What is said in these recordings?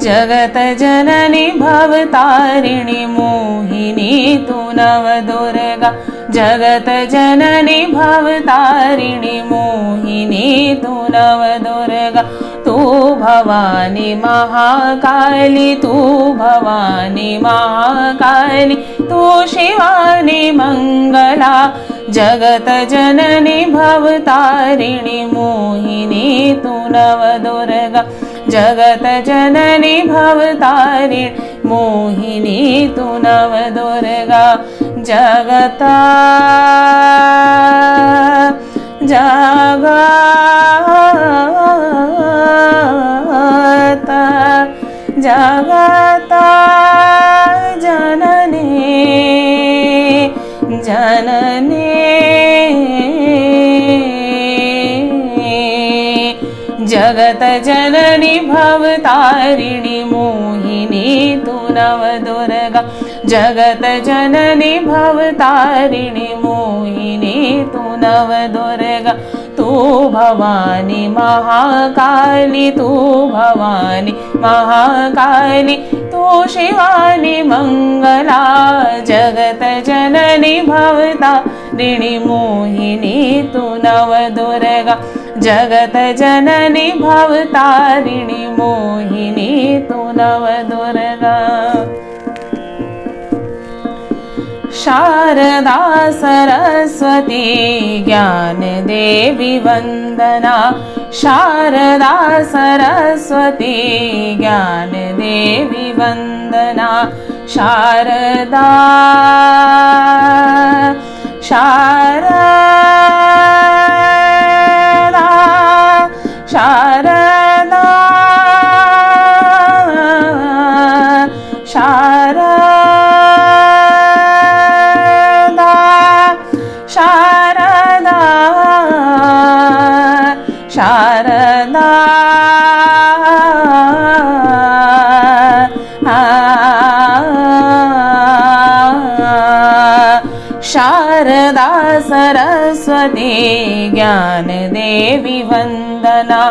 जगत जननी भवतारिणी मोहिनी तू नवदुर्गा। जगत जननी भवतारिणी मोहिनी तू नवदुर्गा। तू भवानी महाकाली, तू भवानी महाकाली, तू शिवानी मंगला। जगत जननी भवतारिणी मोहिनी तू नवदुर्गा। जगत जननी भवतारिणी मोहिनी तू नवदुर्गा। जगता जगता जगता जननी जननी। जगत जननी भवतारिणी मोहिनी तू नवदुर्गा। जगत जननी भवतारिणी मोहिनी तू नवदुर्गा। तू भवानी महाकाली, तू भवानी महाकाली, तू शिवानी मंगला। जगत जननी भवतारिणी मोहिनी तू नवदुर्गा। जगत जननी भवतारिणी मोहिनी तू नवदुर्गा। शारदा सरस्वती ज्ञान देवी वंदना। शारदा सरस्वती ज्ञान देवी वंदना। शारदा शारदा शारदा शारदा शारदा शारदा शारदा सरस्वती ज्ञान देवी वंदना।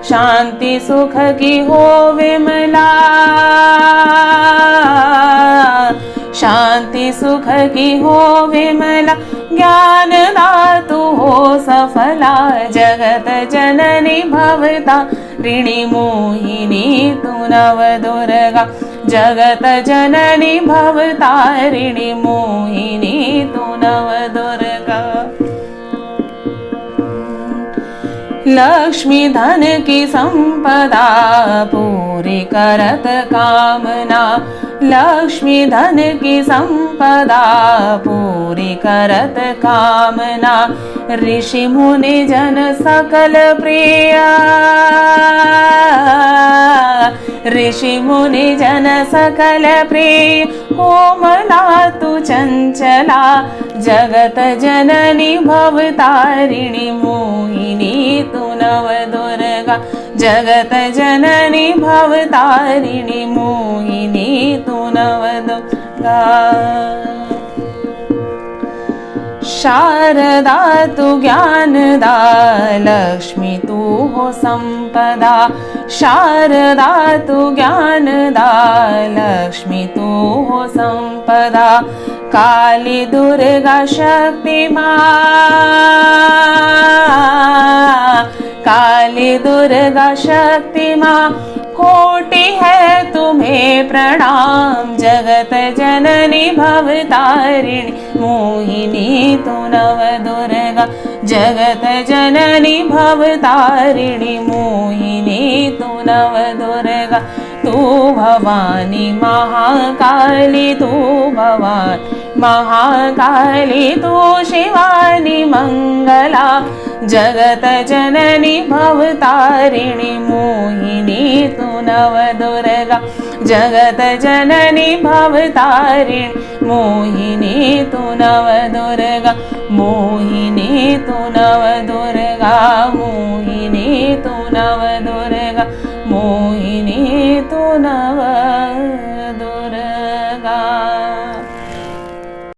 शांति सुख की हो विमला, शांति सुख की हो विमला, ज्ञान दातु हो सफला। जगत जननी भवतारिणी मोहिनी तू नवदुर्गा। जगत जननी भवतारिणी मोहिनी तू नवदुर्गा। लक्ष्मी धन की संपदा पूरी करत कामना। लक्ष्मी धन की संपदा पूरी करत कामना। ऋषि मुनि जन सकल प्रिय, ऋषि मुनि जन सकल प्रिय, कोमला तू चंचला। जगत जननी भवतारिणी मोहिनी तू नवदुर्गा। जगत जननी भवतारिणी मोहिनी तू नवदुर्गा। शारदा तू ज्ञानदा, लक्ष्मी तू हो संपदा। शारदा तू ज्ञानदा, लक्ष्मी तू हो संपदा। काली दुर्गा शक्ति माँ, काली दुर्गा शक्ति माँ, कोटि है तुम्हें प्रणाम। जगत जननी भवतारिणी मोहिनी तू नवदुर्गा। जगत जननी भवतारिणी मोहिनी तू नवदुर्गा। तू भवानी महाकाली, तू भवानी महाकाली तू शिवानी मंगला जगत जननी भवतारिणी मोहिनी तू नवदुर्गा जगत जननी भवतारिणी मोहिनी तू नवदुर्गा मोहिनी तू नवदुर्गा मोहिनी तू नवदुर्गा मोहिनी